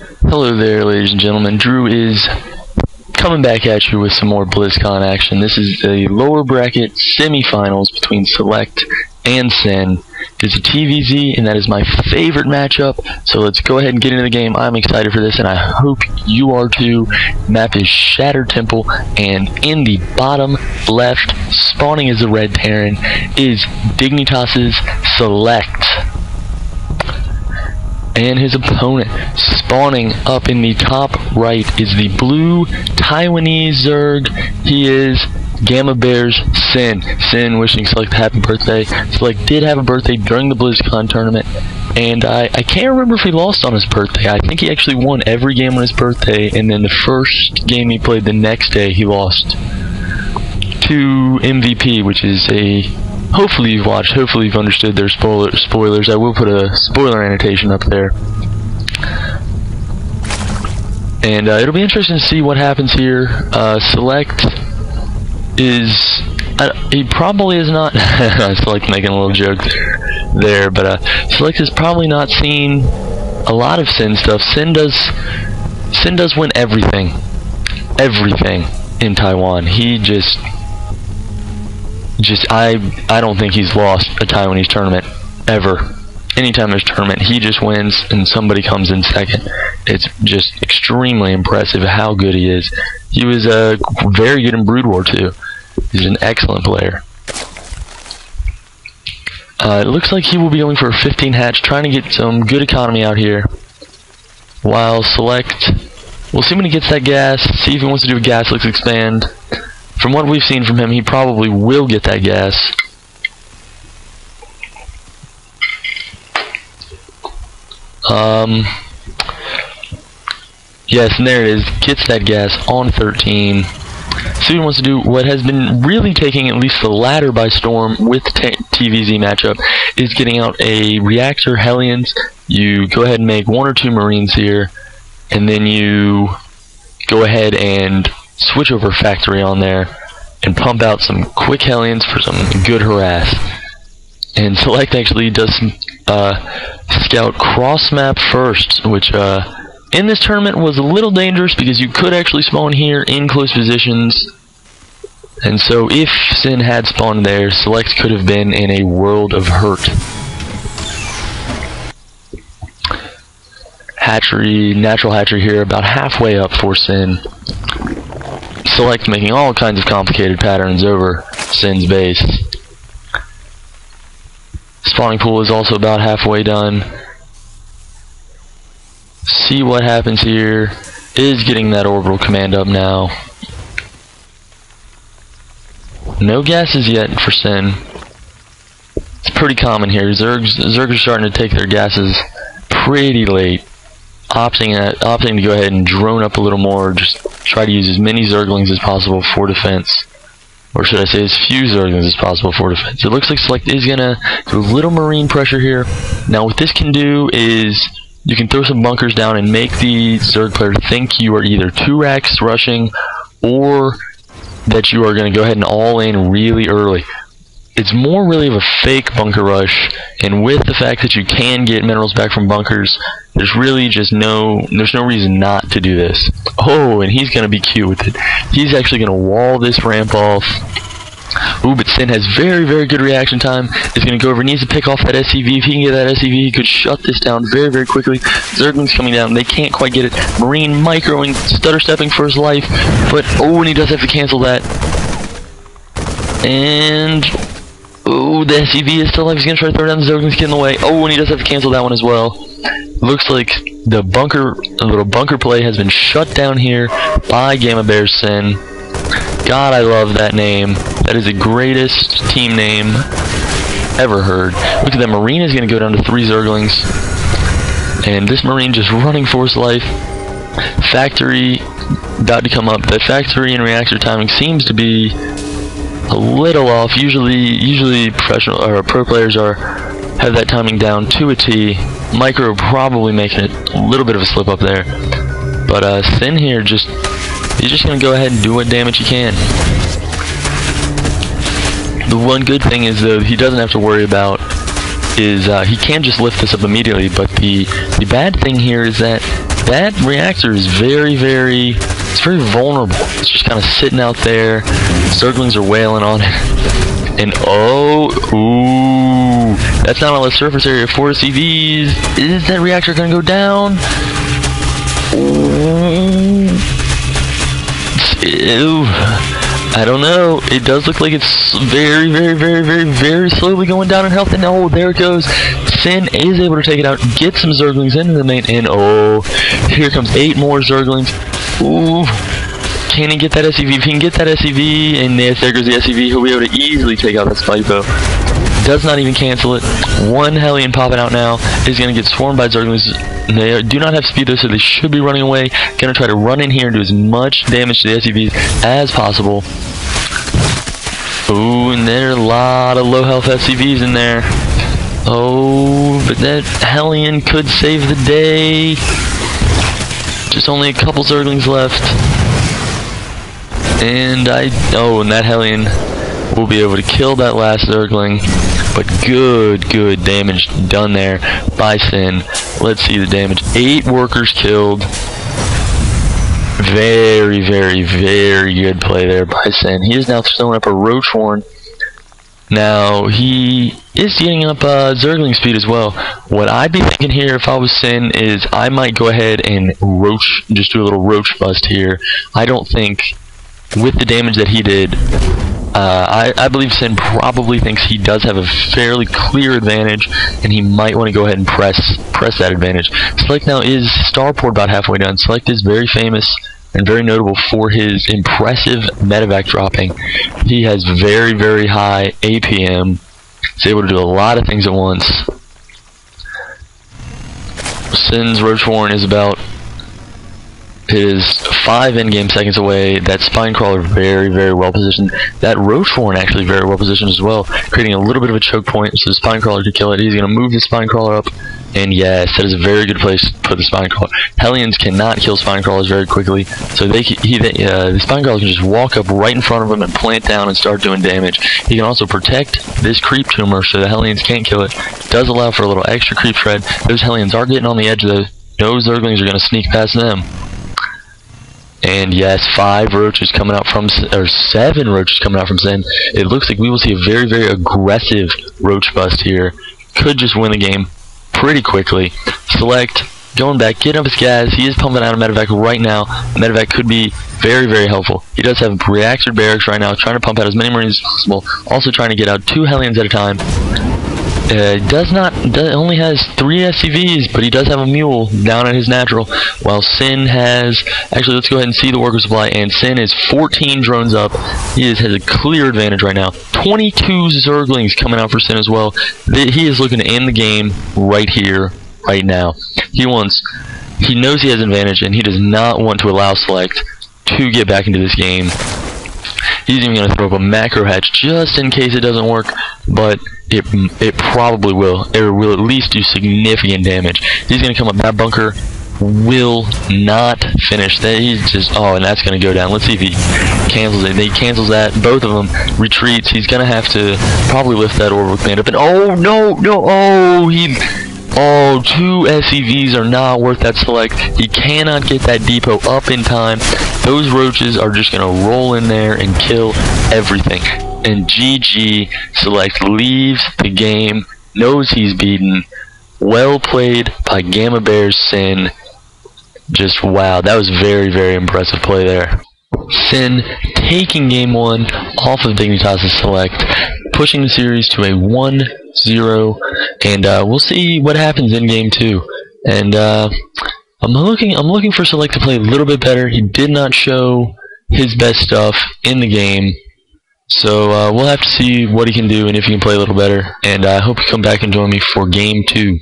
Hello there, ladies and gentlemen. Drew is coming back at you with some more BlizzCon action. This is the lower bracket semifinals between Select and Sin. It's a TVZ, and that is my favorite matchup. So let's go ahead and get into the game. I'm excited for this, and I hope you are too. Map is Shattered Temple, and in the bottom left, spawning as the red Terran, is Dignitas' Select. And his opponent, spawning up in the top right, is the blue Taiwanese Zerg. He is Gamma Bear's Sin. Sin wishing Select a happy birthday. Select did have a birthday during the BlizzCon tournament, and I can't remember if he lost on his birthday. I think he actually won every game on his birthday, and then the first game he played the next day, he lost to MVP, which is a... Hopefully you've watched, hopefully you've understood their spoilers. I will put a spoiler annotation up there. And it'll be interesting to see what happens here. Select is... he probably is not... Select making a little joke there, but Select has probably not seen a lot of Sin stuff. Sin does win everything. Everything in Taiwan. He just I don't think he's lost a Taiwanese tournament ever. Anytime there's a tournament, he just wins and somebody comes in second. It's just extremely impressive how good he is. He was very good in Brood War too. He's an excellent player. It looks like he will be going for a 15 hatch, trying to get some good economy out here. While Select, we'll see when he gets that gas, see if he wants to do a gas let's expand. From what we've seen from him, he probably will get that gas. Yes, and there it is. Gets that gas on 13. So he wants to do what has been really taking at least the ladder by storm with TVZ matchup, is getting out a Reactor Hellions. You go ahead and make 1 or 2 Marines here, and then you go ahead and switch over Factory on there and pump out some quick Hellions for some good harass. And Select actually does some scout cross map first, which in this tournament was a little dangerous because you could actually spawn here in close positions. And so if Sin had spawned there, Select could have been in a world of hurt. Hatchery, natural hatchery here, about halfway up for Sin. Select making all kinds of complicated patterns over Sin's base. Spawning pool is also about halfway done. See what happens here. Is getting that orbital command up now. No gases yet for Sin. It's pretty common here. Zergs are starting to take their gases pretty late. Opting to go ahead and drone up a little more, just try to use as many Zerglings as possible for defense. Or should I say as few Zerglings as possible for defense. It looks like Select is going to do a little Marine pressure here. Now what this can do is you can throw some bunkers down and make the Zerg player think you are either 2 racks rushing or that you are going to go ahead and all in really early. It's more really of a fake bunker rush, and with the fact that you can get minerals back from bunkers, there's really just there's no reason not to do this. Oh, and he's going to be cute with it. He's actually going to wall this ramp off. Ooh, but Sin has very, very good reaction time. He's going to go over, needs to pick off that SCV. If he can get that SCV, he could shut this down very, very quickly. Zergling's coming down. They can't quite get it. Marine microing, stutter stepping for his life. But, oh, and he does have to cancel that. And... oh, the SCV is still alive. He's going to try to throw down the Zerglings, get in the way. Oh, and he does have to cancel that one as well. Looks like the little bunker play has been shut down here by Gamma Bear's Sin. God, I love that name. That is the greatest team name ever heard. Look at that. Marine is going to go down to 3 Zerglings. And this Marine just running for his life. Factory about to come up. The Factory and Reactor timing seems to be a little off. Usually professional or pro players have that timing down to a T. Micro probably making it a little bit of a slip up there. But Sin here he's just gonna go ahead and do what damage he can. The one good thing is though he doesn't have to worry about is he can just lift this up immediately, but the bad thing here is that reactor is very vulnerable. It's just kind of sitting out there. Zerglings are wailing on it. And ooh, that's not all the surface area for CVs. Is that reactor gonna go down? Ew. I don't know. It does look like it's very slowly going down in health. And oh, there it goes. Sin is able to take it out, get some Zerglings into the main, and oh, here comes 8 more Zerglings. Ooh. Can he get that SCV? If he can get that SCV, and yes, there goes the SCV, he'll be able to easily take out that Spypo. Does not even cancel it. 1 Hellion popping out now is going to get swarmed by Zerglings. They do not have speed though, so they should be running away. Going to try to run in here and do as much damage to the SCVs as possible. Ooh, and there are a lot of low health SCVs in there. Oh, but that Hellion could save the day. Just only a couple Zerglings left. And that Hellion will be able to kill that last Zergling. But good damage done there by Sin. Let's see the damage. 8 workers killed. Very good play there by Sin. He is now throwing up a Roach Horn. Now, he is getting up Zergling speed as well. What I'd be thinking here if I was Sin is I might go ahead and just do a little Roach bust here. I don't think, with the damage that he did, I believe Sin probably thinks he does have a fairly clear advantage, and he might want to go ahead and press that advantage. Select now is Starport about halfway done. Select is very famous and very notable for his impressive medevac dropping. He has very high APM. He's able to do a lot of things at once. Sin's Roach Horn is about 5 in-game seconds away. That Spinecrawler very well positioned. That Roach Horn actually very well positioned as well, creating a little bit of a choke point so the Spinecrawler could kill it. He's going to move the Spinecrawler up, and yes, that is a very good place to put the Spinecrawler. Hellions cannot kill Spinecrawlers very quickly, so the Spinecrawler can just walk up right in front of him and plant down and start doing damage. He can also protect this creep tumor so the Hellions can't kill it. Does allow for a little extra creep shred. Those Hellions are getting on the edge though. Those Zerglings are going to sneak past them. And yes, 7 roaches coming out from Sin. It looks like we will see a very aggressive Roach bust here. Could just win the game pretty quickly. Select, going back, getting up his gas. He is pumping out a medevac right now. Medevac could be very helpful. He does have reactor barracks right now, trying to pump out as many Marines as possible. Also trying to get out 2 Hellions at a time. Only has 3 SCVs, but he does have a mule down at his natural, while Sin has, actually let's go ahead and see the worker supply, and Sin is 14 drones up. He has a clear advantage right now. 22 Zerglings coming out for Sin as well. He is looking to end the game right here, right now. He knows he has an advantage, and he does not want to allow Select to get back into this game. He's even going to throw up a macro hatch just in case it doesn't work, but it probably will. It will at least do significant damage. He's going to come up. That bunker will not finish. He's just, and that's going to go down. Let's see if he cancels it. He cancels that. Both of them retreats. He's going to have to probably lift that orbital command up. And oh, 2 SCVs are not worth that Select. He cannot get that depot up in time. Those roaches are just going to roll in there and kill everything. And GG, Select leaves the game, knows he's beaten. Well played by Gamma Bear's Sin. Just wow, that was very impressive play there. Sin taking game 1 off of Dignitas' Select, pushing the series to a 1-0, and we'll see what happens in game 2. And I'm looking for Select to play a little bit better. He did not show his best stuff in the game, so we'll have to see what he can do and if he can play a little better. And I hope you come back and join me for game 2.